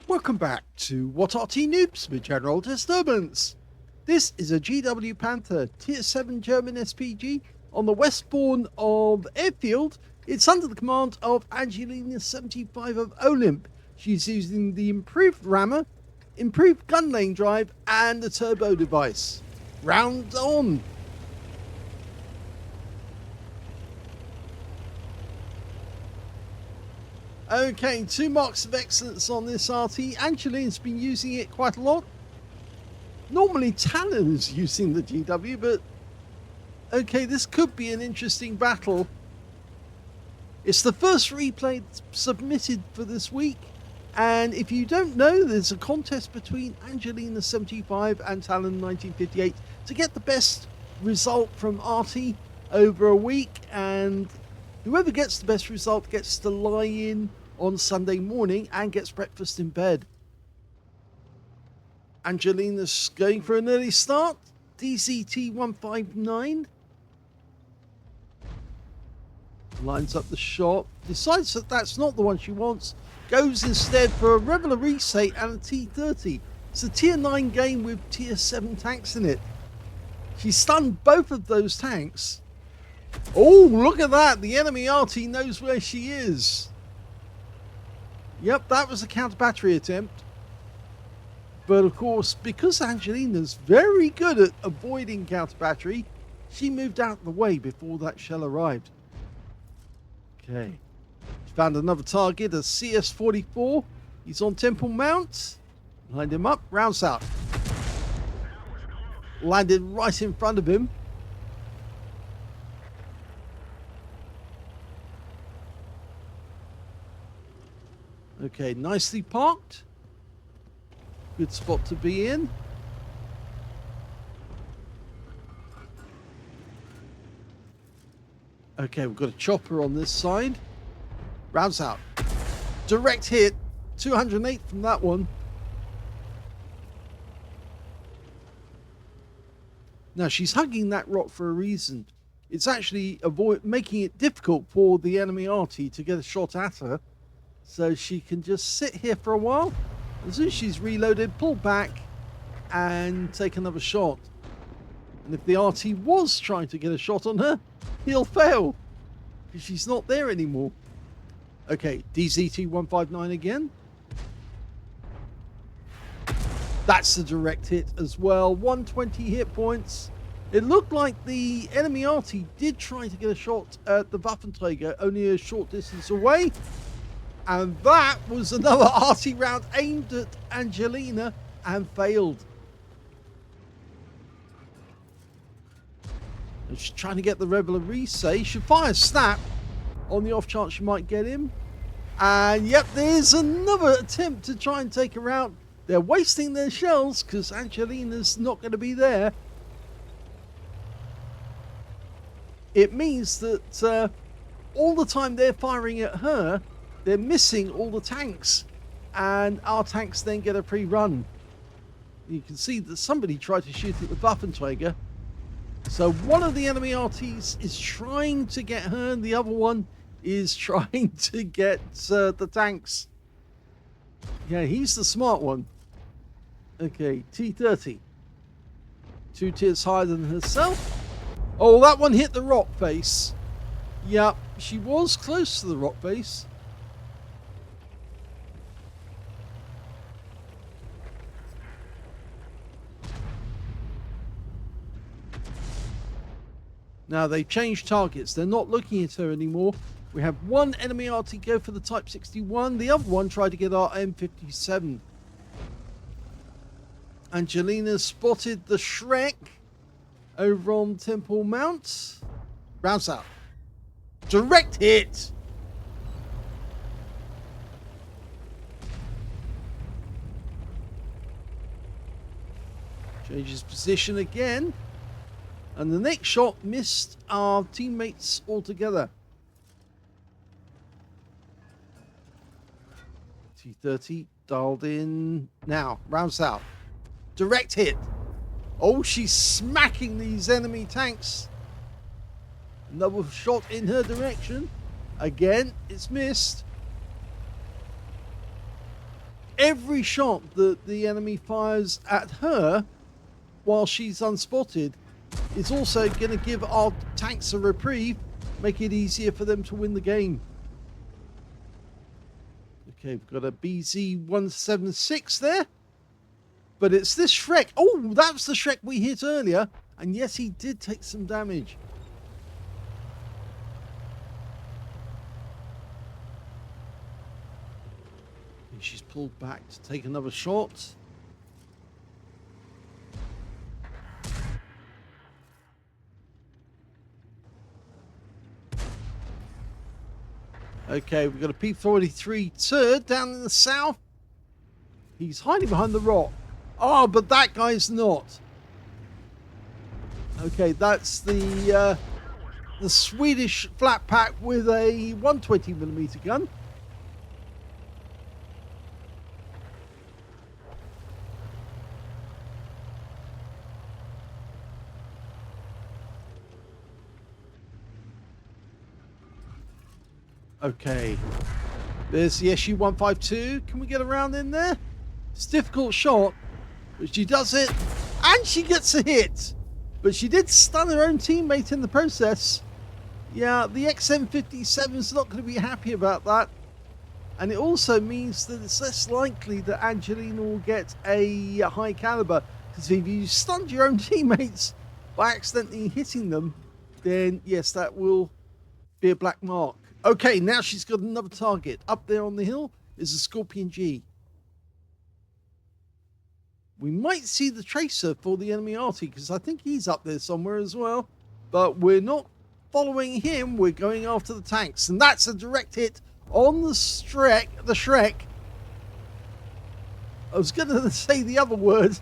Welcome back to What Arty Noobs with General Disturbance. This is a GW Panther Tier 7 German SPG on the westbourne of Airfield. It's under the command of Angelina75 of OLIMP. She's using the improved rammer, improved gun lane drive, and the turbo device. Round on! Okay, 2 marks of excellence on this Arty. Angelina's been using it quite a lot. Normally Talon is using the GW, but okay, this could be an interesting battle. It's the first replay submitted for this week, and if you don't know, there's a contest between Angelina75 and Talon 1958 to get the best result from Arty over a week, and whoever gets the best result gets to lie in on Sunday morning and gets breakfast in bed. Angelina's going for an early start. DZT159 lines up the shot, decides that that's not the one she wants, goes instead for a Reveler Resate and a T30. It's a tier 9 game with tier 7 tanks in it. She stunned both of those tanks. Oh, look at that. The enemy Arty knows where she is. Yep, that was a counter battery attempt. But of course, because Angelina's very good at avoiding counter battery, she moved out of the way before that shell arrived. Okay. She found another target, a CS44. He's on Temple Mount. Lined him up. Rounds out. Landed right in front of him. Okay, nicely parked. Good spot to be in. Okay, we've got a chopper on this side. Rounds out. Direct hit. 208 from that one. Now, she's hugging that rock for a reason. It's actually making it difficult for the enemy Arty to get a shot at her. So she can just sit here for a while. As soon as she's reloaded, pull back and take another shot. And if the Arty was trying to get a shot on her, he'll fail because she's not there anymore. Okay, DZT159 again. That's the direct hit as well. 120 hit points. It looked like the enemy Arty did try to get a shot at the Waffenträger only a short distance away. And that was another Arty round aimed at Angelina and failed. And she's trying to get the Reveler Resay. She fires Snap on the off chance she might get him. And yep, there's another attempt to try and take her out. They're wasting their shells because Angelina's not going to be there. It means that all the time they're firing at her, they're missing all the tanks, and our tanks then get a pre-run. You can see that somebody tried to shoot at the Waffenträger. So one of the enemy Artys is trying to get her, and the other one is trying to get the tanks. Yeah, he's the smart one. Okay, T30. 2 tiers higher than herself. Oh, that one hit the rock face. Yep, she was close to the rock face. Now they've changed targets. They're not looking at her anymore. We have one enemy Arty go for the Type 61. The other one tried to get our M57. Angelina spotted the Shrek over on Temple Mount. Rounds out. Direct hit. Changes position again. And the next shot missed our teammates altogether. T30 dialed in now. Rounds out. Direct hit. Oh, she's smacking these enemy tanks. Another shot in her direction. Again, it's missed. every shot that the enemy fires at her while she's unspotted is also going to give our tanks a reprieve, make it easier for them to win the game. Okay, we've got a BZ176 there. But it's this Shrek. Oh, that's the Shrek we hit earlier. And yes, he did take some damage. And she's pulled back to take another shot. Okay, we've got a P-43 turd down in the south. He's hiding behind the rock. Oh, but that guy's not. Okay, that's the Swedish flat pack with a 120mm gun. Okay, there's the SU-152. Can we get around in there? It's a difficult shot, but she does it, and she gets a hit. But she did stun her own teammate in the process. Yeah, the XM57 is not going to be happy about that. And it also means that it's less likely that Angelina will get a high caliber. Because if you stunned your own teammates by accidentally hitting them, then yes, that will be a black mark. Okay, now she's got another target. Up there on the hill is a Scorpion G. We might see the tracer for the enemy Arty, because I think he's up there somewhere as well. But we're not following him. We're going after the tanks. And that's a direct hit on the Shrek. I was going to say the other word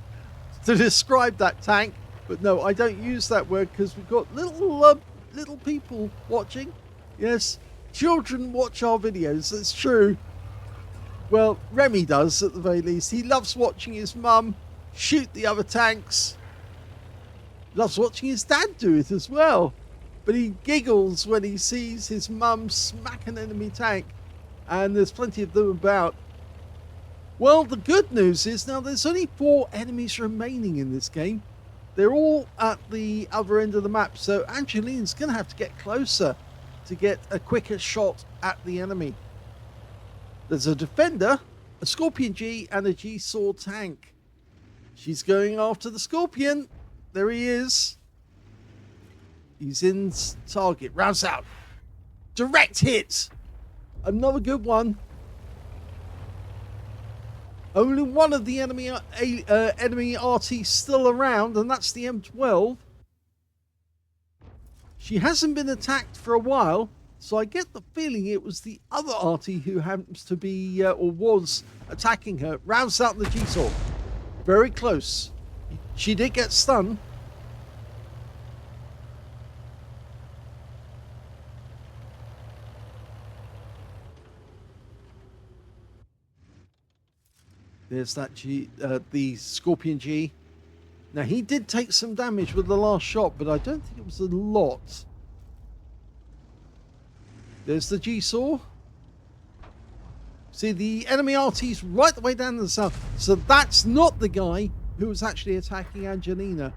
to describe that tank. But no, I don't use that word because we've got little people watching. Yes, children watch our videos. That's true. Well, Remy does at the very least. He loves watching his mum shoot the other tanks. Loves watching his dad do it as well. But he giggles when he sees his mum smack an enemy tank. And there's plenty of them about. Well, the good news is now there's only 4 enemies remaining in this game. They're all at the other end of the map. So Angelina's going to have to get closer to get a quicker shot at the enemy. There's a Defender, a Scorpion G, and a G-Saw tank. She's going after the Scorpion. There he is. He's in target. Rounds out. Direct hit. Another good one. Only one of the enemy Arty still around, and that's the M12. She hasn't been attacked for a while, so I get the feeling it was the other Arty who happens to be, or was, attacking her. Rounds out the G-Saw. Very close. She did get stunned. There's that the Scorpion G. Now, he did take some damage with the last shot, but I don't think it was a lot. There's the G-Saw. See, the enemy Arty's right the way down to the south. So that's not the guy who was actually attacking Angelina.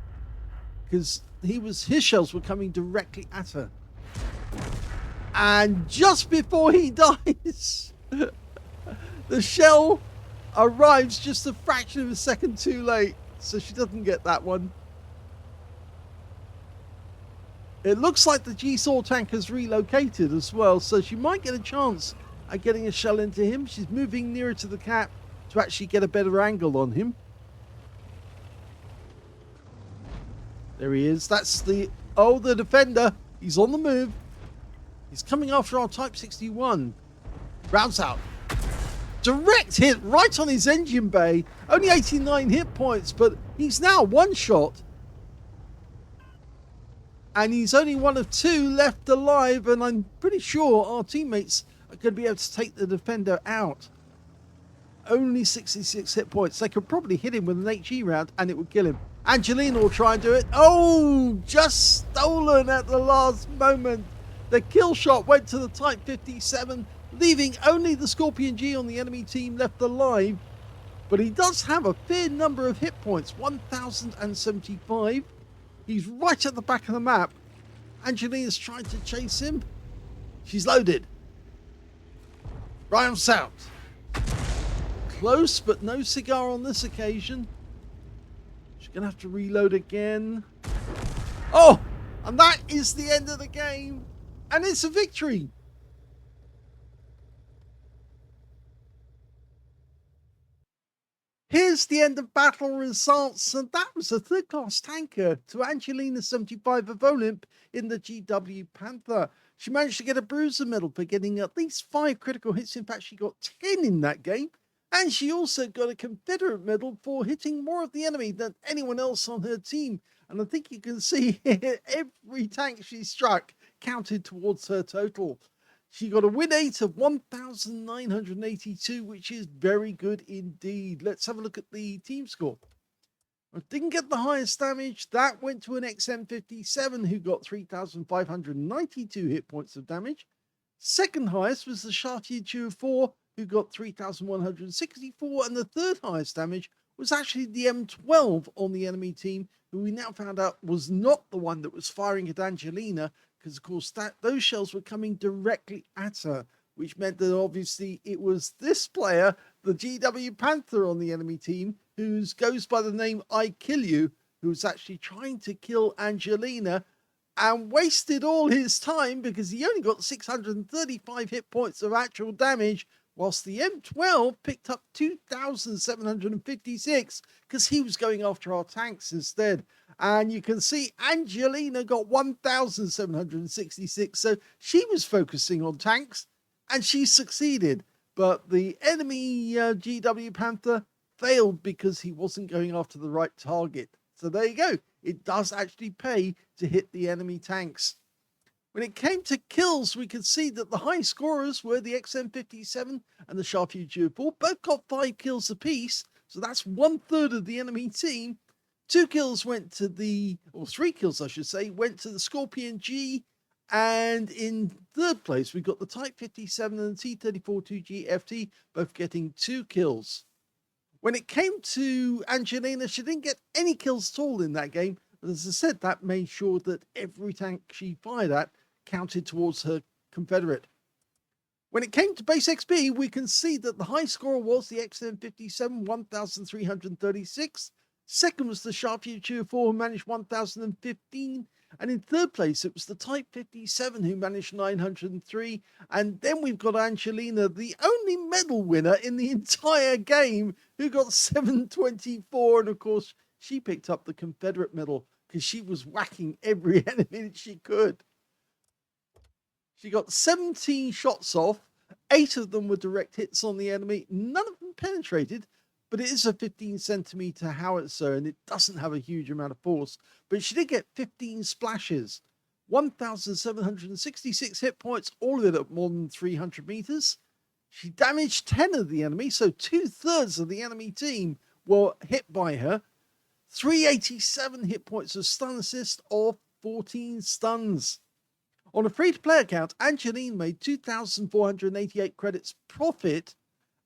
Because his shells were coming directly at her. And just before he dies, the shell arrives just a fraction of a second too late. So she doesn't get that one. It looks like the G-Saw tank has relocated as well. So she might get a chance at getting a shell into him. She's moving nearer to the cap to actually get a better angle on him. There he is. That's the Defender. He's on the move. He's coming after our Type 61. Rounds out. Direct hit right on his engine bay. Only 89 hit points, but he's now one shot. And he's only one of 2 left alive, and I'm pretty sure our teammates are going to be able to take the Defender out. Only 66 hit points. They could probably hit him with an HE round and it would kill him. Angelina will try and do it. Oh, just stolen at the last moment. The kill shot went to the Type 57, leaving only the Scorpion G on the enemy team left alive. But he does have a fair number of hit points, 1075. He's right at the back of the map. Angelina's trying to chase him. She's loaded. Right on south. Close, but no cigar on this occasion. She's going to have to reload again. Oh! And that is the end of the game. And it's a victory. Here's the end of battle results, and that was a third-class tanker to Angelina75 of OLIMP in the GW Panther. She managed to get a bruiser medal for getting at least 5 critical hits. In fact, she got 10 in that game. And she also got a Confederate medal for hitting more of the enemy than anyone else on her team. And I think you can see here, every tank she struck counted towards her total. She got a win rate of 1,982, which is very good indeed. Let's have a look at the team score. I didn't get the highest damage. That went to an XM57 who got 3,592 hit points of damage. Second highest was the Shure 4 who got 3,164. And the third highest damage was actually the M12 on the enemy team, who we now found out was not the one that was firing at Angelina, because of course those shells were coming directly at her, which meant that obviously it was this player, the GW Panther on the enemy team, who goes by the name I Kill You, who's actually trying to kill Angelina and wasted all his time because he only got 635 hit points of actual damage, whilst the M12 picked up 2,756 because he was going after our tanks instead. And you can see Angelina got 1,766, so she was focusing on tanks and she succeeded. But the enemy GW Panther failed because he wasn't going after the right target. So there you go. It does actually pay to hit the enemy tanks. When it came to kills, we could see that the high scorers were the XM57 and the Shure 4. Both got 5 kills apiece, so that's 1/3 of the enemy team. 2 kills went to or 3 kills, I should say, went to the Scorpion G. And in third place, we got the Type 57 and the T-34 2G FT, both getting 2 kills. When it came to Angelina, she didn't get any kills at all in that game. But as I said, that made sure that every tank she fired at counted towards her Confederate. When it came to base XP, we can see that the high scorer was the XM57, 1,336. Second was the Shure 4, who managed 1,015. And in third place, it was the Type 57, who managed 903. And then we've got Angelina, the only medal winner in the entire game, who got 724. And of course, she picked up the Confederate medal because she was whacking every enemy that she could. She got 17 shots off. 8 of them were direct hits on the enemy. None of them penetrated, but it is a 15-centimeter howitzer and it doesn't have a huge amount of force. But she did get 15 splashes, 1,766 hit points, all of it at more than 300 meters. She damaged 10 of the enemy, so 2/3 of the enemy team were hit by her. 387 hit points of stun assist, or 14 stuns. On a free-to-play account, Angelina made 2,488 credits profit,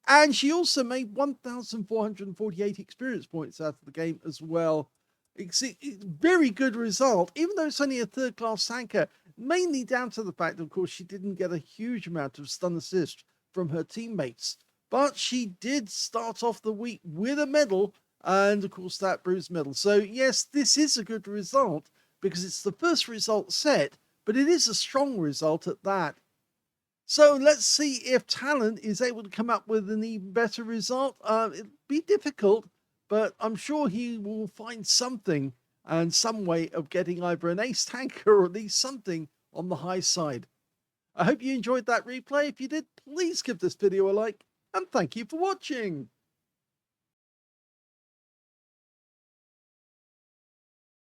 and she also made 1,448 experience points out of the game as well. It's a very good result, even though it's only a third-class tanker, mainly down to the fact, of course, she didn't get a huge amount of stun assist from her teammates. But she did start off the week with a medal, and of course that bruised medal. So yes, this is a good result because it's the first result set, but it is a strong result at that. So let's see if Talent is able to come up with an even better result. It'll be difficult, but I'm sure he will find something and some way of getting either an ace tanker or at least something on the high side. I hope you enjoyed that replay. If you did, please give this video a like, and thank you for watching.